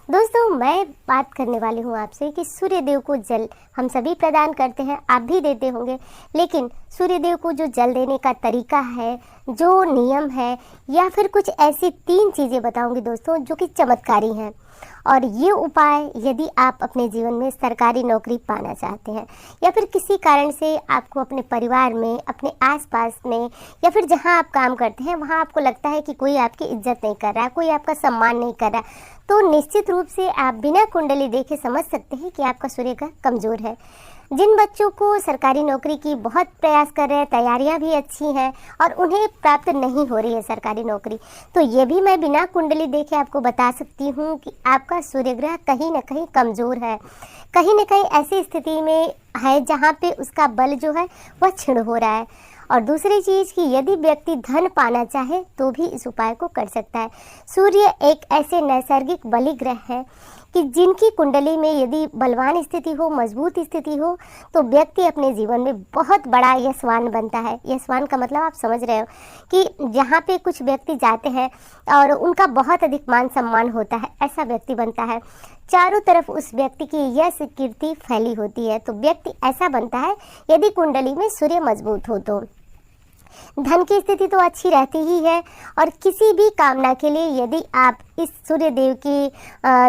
दोस्तों, मैं बात करने वाली हूँ आपसे कि सूर्य देव को जल हम सभी प्रदान करते हैं, आप भी देते होंगे। लेकिन सूर्य देव को जो जल देने का तरीका है, जो नियम है, या फिर कुछ ऐसी 3 चीज़ें बताऊंगी दोस्तों जो कि चमत्कारी हैं। और ये उपाय यदि आप अपने जीवन में सरकारी नौकरी पाना चाहते हैं, या फिर किसी कारण से आपको अपने परिवार में, अपने आसपास में, या फिर जहाँ आप काम करते हैं वहाँ आपको लगता है कि कोई आपकी इज्जत नहीं कर रहा, कोई आपका सम्मान नहीं कर रहा, तो निश्चित रूप से आप बिना कुंडली देखे समझ सकते हैं कि आपका सूर्य ग्रह कमज़ोर है। जिन बच्चों को सरकारी नौकरी की बहुत प्रयास कर रहे हैं, तैयारियां भी अच्छी हैं और उन्हें प्राप्त नहीं हो रही है सरकारी नौकरी, तो ये भी मैं बिना कुंडली देखे आपको बता सकती हूँ कि आपका सूर्य ग्रह कहीं ना कहीं कमज़ोर है, कहीं ना कहीं ऐसी स्थिति में है जहाँ पे उसका बल जो है वह क्षीण हो रहा है। और दूसरी चीज़ कि यदि व्यक्ति धन पाना चाहे तो भी इस उपाय को कर सकता है। सूर्य एक ऐसे नैसर्गिक बलि ग्रह है कि जिनकी कुंडली में यदि बलवान स्थिति हो, मजबूत स्थिति हो, तो व्यक्ति अपने जीवन में बहुत बड़ा यशवान बनता है। यशवान का मतलब आप समझ रहे हो कि जहाँ पे कुछ व्यक्ति जाते हैं और उनका बहुत अधिक मान सम्मान होता है, ऐसा व्यक्ति बनता है। चारों तरफ उस व्यक्ति की यश कीर्ति फैली होती है, तो व्यक्ति ऐसा बनता है यदि कुंडली में सूर्य मजबूत हो तो। धन की स्थिति तो अच्छी रहती ही है, और किसी भी कामना के लिए यदि आप इस सूर्य देव की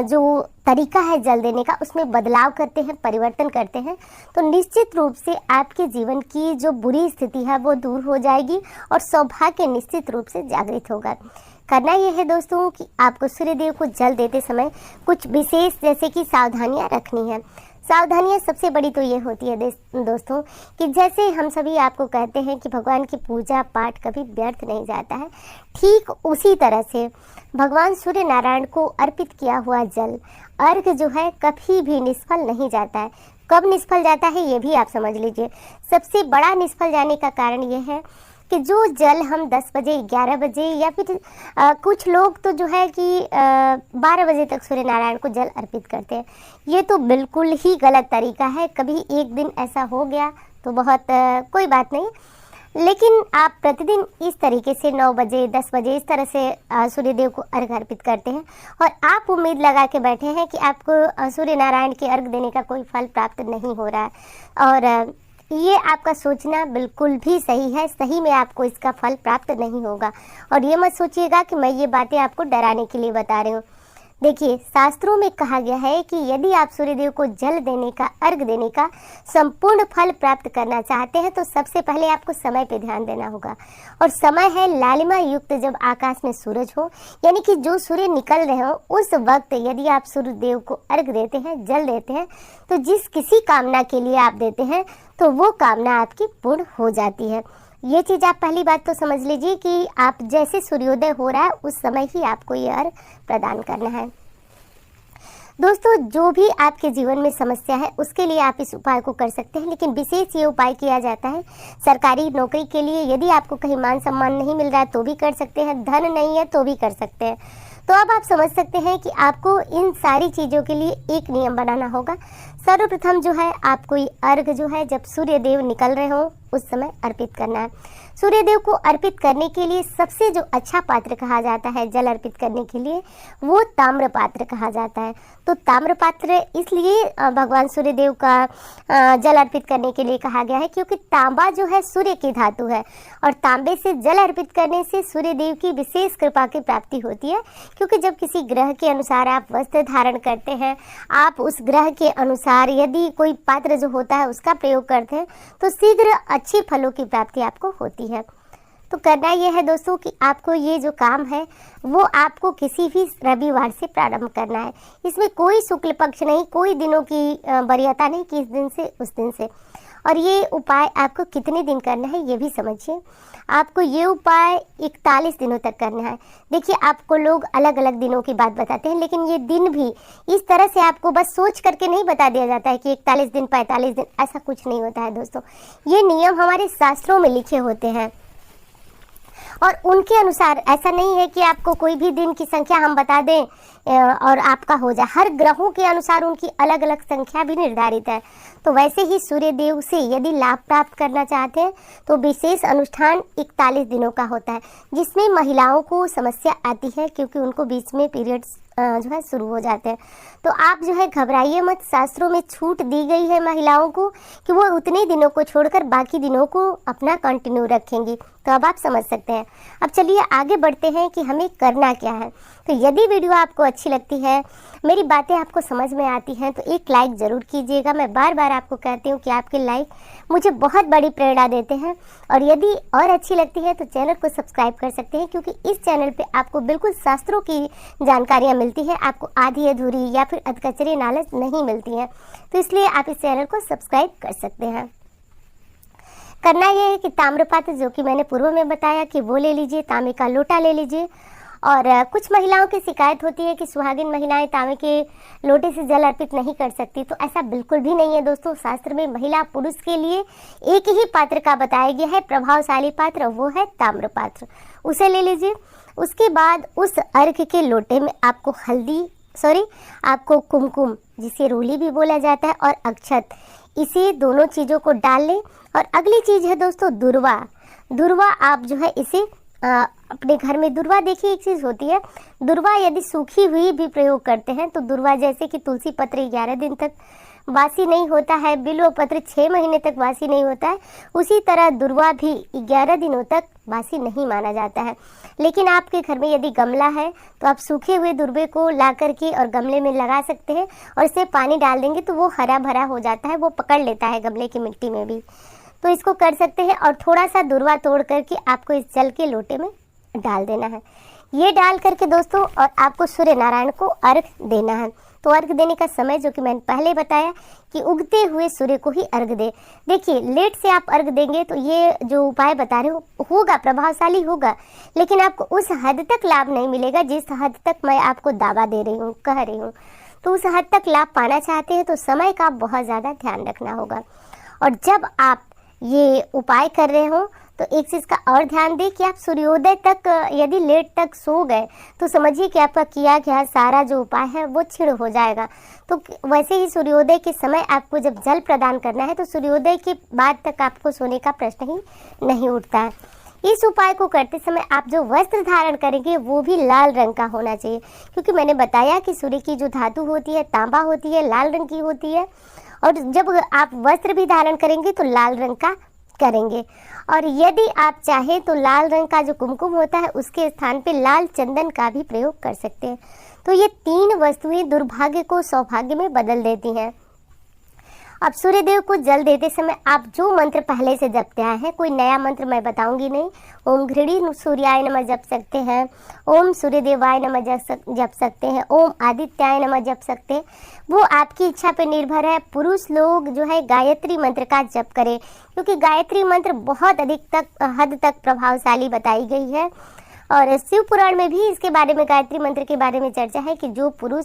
जो तरीका है जल देने का, उसमें बदलाव करते हैं, परिवर्तन करते हैं, तो निश्चित रूप से आपके जीवन की जो बुरी स्थिति है वो दूर हो जाएगी और सौभाग्य निश्चित रूप से जागृत होगा। करना यह है दोस्तों कि आपको सूर्य देव को जल देते समय कुछ विशेष जैसे कि सावधानियां रखनी है। सावधानियां सबसे बड़ी तो ये होती है दोस्तों कि जैसे हम सभी आपको कहते हैं कि भगवान की पूजा पाठ कभी व्यर्थ नहीं जाता है, ठीक उसी तरह से भगवान सूर्य नारायण को अर्पित किया हुआ जल, अर्घ जो है कभी भी निष्फल नहीं जाता है। कब निष्फल जाता है ये भी आप समझ लीजिए। सबसे बड़ा निष्फल जाने का कारण ये है कि जो जल हम 10 बजे, 11 बजे, या फिर कुछ लोग तो जो है कि 12 बजे तक सूर्य नारायण को जल अर्पित करते हैं, ये तो बिल्कुल ही गलत तरीका है। कभी एक दिन ऐसा हो गया तो बहुत कोई बात नहीं, लेकिन आप प्रतिदिन इस तरीके से 9 बजे, 10 बजे इस तरह से सूर्यदेव को अर्घ अर्पित करते हैं और आप उम्मीद लगा के बैठे हैं कि आपको सूर्य नारायण के अर्घ देने का कोई फल प्राप्त नहीं हो रहा है, और ये आपका सोचना बिल्कुल भी सही है। सही में आपको इसका फल प्राप्त नहीं होगा। और ये मत सोचिएगा कि मैं ये बातें आपको डराने के लिए बता रही हूँ। देखिए, शास्त्रों में कहा गया है कि यदि आप सूर्यदेव को जल देने का, अर्घ देने का संपूर्ण फल प्राप्त करना चाहते हैं तो सबसे पहले आपको समय पे ध्यान देना होगा। और समय है लालिमा युक्त जब आकाश में सूरज हो, यानी कि जो सूर्य निकल रहे हो उस वक्त यदि आप सूर्यदेव को अर्घ देते हैं, जल देते हैं, तो जिस किसी कामना के लिए आप देते हैं तो वो कामना आपकी पूर्ण हो जाती है। ये चीज़ आप पहली बात तो समझ लीजिए कि आप जैसे सूर्योदय हो रहा है उस समय ही आपको ये अर्घ प्रदान करना है। दोस्तों, जो भी आपके जीवन में समस्या है उसके लिए आप इस उपाय को कर सकते हैं, लेकिन विशेष ये उपाय किया जाता है सरकारी नौकरी के लिए। यदि आपको कहीं मान सम्मान नहीं मिल रहा है तो भी कर सकते हैं, धन नहीं है तो भी कर सकते हैं। तो अब आप समझ सकते हैं कि आपको इन सारी चीज़ों के लिए एक नियम बनाना होगा। सर्वप्रथम जो है आपको ये अर्घ जो है जब सूर्य देव निकल रहे हो उस समय अर्पित करना है। सूर्य देव को अर्पित करने के लिए सबसे जो अच्छा पात्र कहा जाता है जल अर्पित करने के लिए, वो ताम्र पात्र कहा जाता है। तो ताम्र पात्र इसलिए भगवान सूर्य देव का जल अर्पित करने के लिए कहा गया है क्योंकि तांबा जो है सूर्य की धातु है, और तांबे से जल अर्पित करने से सूर्य देव की विशेष कृपा की प्राप्ति होती है। क्योंकि जब किसी ग्रह के अनुसार आप वस्त्र धारण करते हैं, आप उस ग्रह के अनुसार यदि कोई पात्र जो होता है उसका प्रयोग करते हैं तो शीघ्र अच्छे फलों की प्राप्ति आपको होती है। तो करना यह है दोस्तों कि आपको ये जो काम है वो आपको किसी भी रविवार से प्रारंभ करना है। इसमें कोई शुक्ल पक्ष नहीं, कोई दिनों की वरीयता नहीं कि इस दिन से उस दिन से। और ये उपाय आपको कितने दिन करना है ये भी समझिए। आपको ये उपाय 41 दिनों तक करना है। देखिए, आपको लोग अलग अलग दिनों की बात बताते हैं, लेकिन ये दिन भी इस तरह से आपको बस सोच करके नहीं बता दिया जाता है कि 41 दिन, 45 दिन, ऐसा कुछ नहीं होता है दोस्तों। ये नियम हमारे शास्त्रों में लिखे होते हैं और उनके अनुसार ऐसा नहीं है कि आपको कोई भी दिन की संख्या हम बता दें और आपका हो जाए। हर ग्रहों के अनुसार उनकी अलग अलग संख्या भी निर्धारित है। तो वैसे ही सूर्य देव से यदि लाभ प्राप्त करना चाहते हैं तो विशेष अनुष्ठान 41 दिनों का होता है, जिसमें महिलाओं को समस्या आती है क्योंकि उनको बीच में पीरियड्स जो है शुरू हो जाते हैं। तो आप जो है घबराइए मत, शास्त्रों में छूट दी गई है महिलाओं को कि वो उतने दिनों को छोड़कर बाकी दिनों को अपना कंटिन्यू रखेंगी। तो अब आप समझ सकते हैं। अब चलिए आगे बढ़ते हैं कि हमें करना क्या है। तो यदि वीडियो आपको अच्छी लगती है, मेरी बातें आपको समझ में आती हैं, तो एक लाइक ज़रूर कीजिएगा। मैं बार बार आपको कहती हूँ कि आपके लाइक मुझे बहुत बड़ी प्रेरणा देते हैं। और यदि और अच्छी लगती है तो चैनल को सब्सक्राइब कर सकते हैं, क्योंकि इस चैनल पे आपको बिल्कुल शास्त्रों की जानकारियाँ मिलती है, आपको आधी अधूरी या फिर अधकचरी नॉलेज नहीं मिलती है। तो इसलिए आप इस चैनल को सब्सक्राइब कर सकते हैं। करना यह है कि ताम्रपात्र, जो कि मैंने पूर्व में बताया कि वो ले लीजिए, तांबे का लोटा ले लीजिए। और कुछ महिलाओं की शिकायत होती है कि सुहागिन महिलाएं तांबे के लोटे से जल अर्पित नहीं कर सकती। तो ऐसा बिल्कुल भी नहीं है दोस्तों। शास्त्र में महिला पुरुष के लिए एक ही पात्र का बताया गया है, प्रभावशाली पात्र, वो है ताम्रपात्र, उसे ले लीजिए। उसके बाद उस अर्घ के लोटे में आपको कुमकुम, जिसे रूली भी बोला जाता है, और अक्षत, इसे दोनों चीज़ों को डाल लें। और अगली चीज़ है दोस्तों दुर्वा। आप जो है इसे अपने घर में दुर्वा, देखिए एक चीज़ होती है, दुर्वा यदि सूखी हुई भी प्रयोग करते हैं तो दुर्वा, जैसे कि तुलसी पत्र 11 दिन तक वासी नहीं होता है, बिल्व पत्र 6 महीने तक वासी नहीं होता है, उसी तरह दुर्वा भी 11 दिनों तक वासी नहीं माना जाता है। लेकिन आपके घर में यदि गमला है तो आप सूखे हुए दुर्वे को ला करके और गमले में लगा सकते हैं, और इसे पानी डाल देंगे तो वो हरा भरा हो जाता है, वो पकड़ लेता है गमले की मिट्टी में भी। तो इसको कर सकते हैं। और थोड़ा सा दुर्वा तोड़ करके आपको इस जल के लोटे में डाल देना है। ये डाल करके दोस्तों, और आपको सूर्य नारायण को अर्घ देना है। तो अर्घ देने का समय, जो कि मैंने पहले बताया कि उगते हुए सूर्य को ही अर्घ दे। देखिए लेट से आप अर्घ देंगे तो ये जो उपाय बता रहे हो होगा, प्रभावशाली होगा, लेकिन आपको उस हद तक लाभ नहीं मिलेगा जिस हद तक मैं आपको दावा दे रही हूँ, कह रही हूँ। तो उस हद तक लाभ पाना चाहते हैं तो समय का बहुत ज़्यादा ध्यान रखना होगा। और जब आप ये उपाय कर रहे हो तो एक चीज़ का और ध्यान दें कि आप सूर्योदय तक यदि लेट तक सो गए तो समझिए कि आपका किया गया सारा जो उपाय है वो छिड़ हो जाएगा। तो वैसे ही सूर्योदय के समय आपको जब जल प्रदान करना है तो सूर्योदय के बाद तक आपको सोने का प्रश्न ही नहीं उठता है। इस उपाय को करते समय आप जो वस्त्र धारण करेंगे वो भी लाल रंग का होना चाहिए, क्योंकि मैंने बताया कि सूर्य की जो धातु होती है तांबा होती है, लाल रंग की होती है। और जब आप वस्त्र भी धारण करेंगे तो लाल रंग का करेंगे। और यदि आप चाहें तो लाल रंग का जो कुमकुम होता है उसके स्थान पे लाल चंदन का भी प्रयोग कर सकते हैं। तो ये 3 वस्तुएं दुर्भाग्य को सौभाग्य में बदल देती हैं। अब सूर्यदेव को जल देते समय आप जो मंत्र पहले से जपते आए हैं, कोई नया मंत्र मैं बताऊंगी नहीं, ओम घृणी सूर्याय नमः जप सकते हैं, ओम सूर्यदेवाय नमः जप सकते हैं, ओम आदित्याय नमः जप सकते हैं। वो आपकी इच्छा पर निर्भर है। पुरुष लोग जो है गायत्री मंत्र का जप करें, क्योंकि गायत्री मंत्र बहुत हद तक प्रभावशाली बताई गई है। और शिव पुराण में भी इसके बारे में, गायत्री मंत्र के बारे में चर्चा है कि जो पुरुष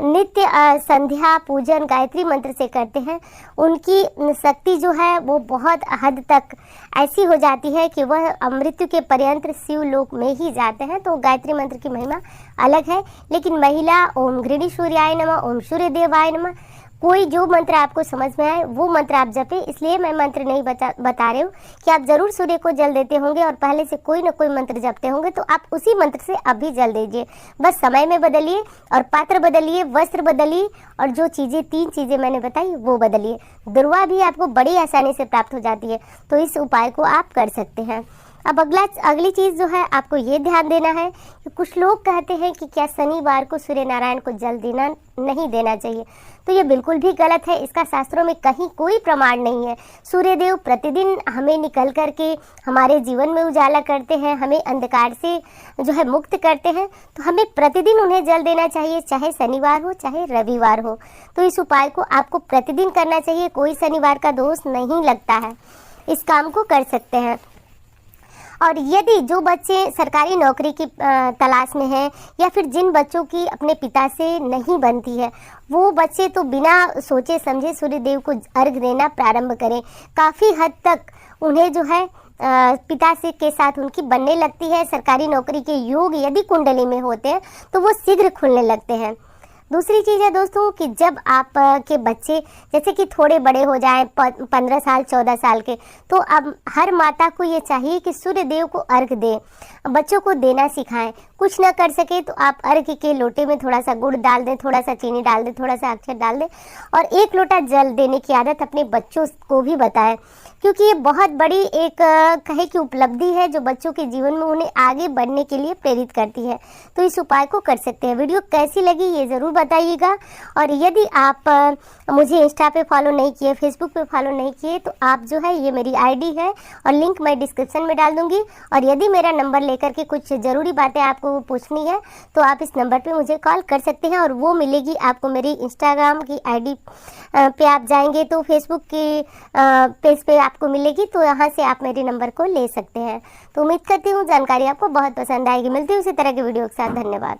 नित्य संध्या पूजन गायत्री मंत्र से करते हैं उनकी शक्ति जो है वो बहुत हद तक ऐसी हो जाती है कि वह मृत्यु के पर्यंत शिव लोक में ही जाते हैं। तो गायत्री मंत्र की महिमा अलग है। लेकिन महिला ओम घृणी सूर्याय नमः, ओम सूर्य देवाय नमः, कोई जो मंत्र आपको समझ में आए वो मंत्र आप जपें। इसलिए मैं मंत्र नहीं बता रही हूँ कि आप जरूर सूर्य को जल देते होंगे और पहले से कोई ना कोई मंत्र जपते होंगे, तो आप उसी मंत्र से अभी जल दीजिए। बस समय में बदलिए और पात्र बदलिए, वस्त्र बदलिए, और जो चीज़ें 3 चीज़ें मैंने बताई वो बदलिए। दुर्वा भी आपको बड़ी आसानी से प्राप्त हो जाती है। तो इस उपाय को आप कर सकते हैं। अब अगली चीज़ जो है आपको ये ध्यान देना है कि कुछ लोग कहते हैं कि क्या शनिवार को सूर्य नारायण को जल देना नहीं देना चाहिए। तो ये बिल्कुल भी गलत है। इसका शास्त्रों में कहीं कोई प्रमाण नहीं है। सूर्यदेव प्रतिदिन हमें निकल करके हमारे जीवन में उजाला करते हैं, हमें अंधकार से जो है मुक्त करते हैं। तो हमें प्रतिदिन उन्हें जल देना चाहिए, चाहे शनिवार हो चाहे रविवार हो। तो इस उपाय को आपको प्रतिदिन करना चाहिए। कोई शनिवार का दोष नहीं लगता है, इस काम को कर सकते हैं। और यदि जो बच्चे सरकारी नौकरी की तलाश में हैं, या फिर जिन बच्चों की अपने पिता से नहीं बनती है, वो बच्चे तो बिना सोचे समझे सूर्यदेव को अर्घ देना प्रारंभ करें। काफ़ी हद तक उन्हें जो है पिता से के साथ उनकी बनने लगती है। सरकारी नौकरी के योग यदि कुंडली में होते हैं तो वो शीघ्र खुलने लगते हैं। दूसरी चीज़ है दोस्तों कि जब आप के बच्चे जैसे कि थोड़े बड़े हो जाएं 15 साल 14 साल के, तो अब हर माता को ये चाहिए कि सूर्य देव को अर्घ दें, बच्चों को देना सिखाएं। कुछ ना कर सके तो आप अर्घ के लोटे में थोड़ा सा गुड़ डाल दें, थोड़ा सा चीनी डाल दें, थोड़ा सा अक्षत डाल दें और 1 लोटा जल देने की आदत अपने बच्चों को भी बताएं, क्योंकि ये बहुत बड़ी एक कहे कि उपलब्धि है जो बच्चों के जीवन में उन्हें आगे बढ़ने के लिए प्रेरित करती है। तो इस उपाय को कर सकते हैं। वीडियो कैसी लगी ये ज़रूर बताइएगा। और यदि आप मुझे इंस्टा पे फॉलो नहीं किए, फेसबुक पे फॉलो नहीं किए, तो आप जो है ये मेरी आईडी है और लिंक मैं डिस्क्रिप्शन में डाल दूंगी। और यदि मेरा नंबर लेकर के कुछ ज़रूरी बातें आपको पूछनी है तो आप इस नंबर पे मुझे कॉल कर सकते हैं और वो मिलेगी आपको मेरी इंस्टाग्राम की आईडी पे। आप जाएंगे तो फेसबुक की पेज पे आपको मिलेगी, तो यहाँ से आप मेरे नंबर को ले सकते हैं। तो उम्मीद करती हूँ जानकारी आपको बहुत पसंद आएगी। मिलती हूँ इसी तरह के वीडियो के साथ। धन्यवाद।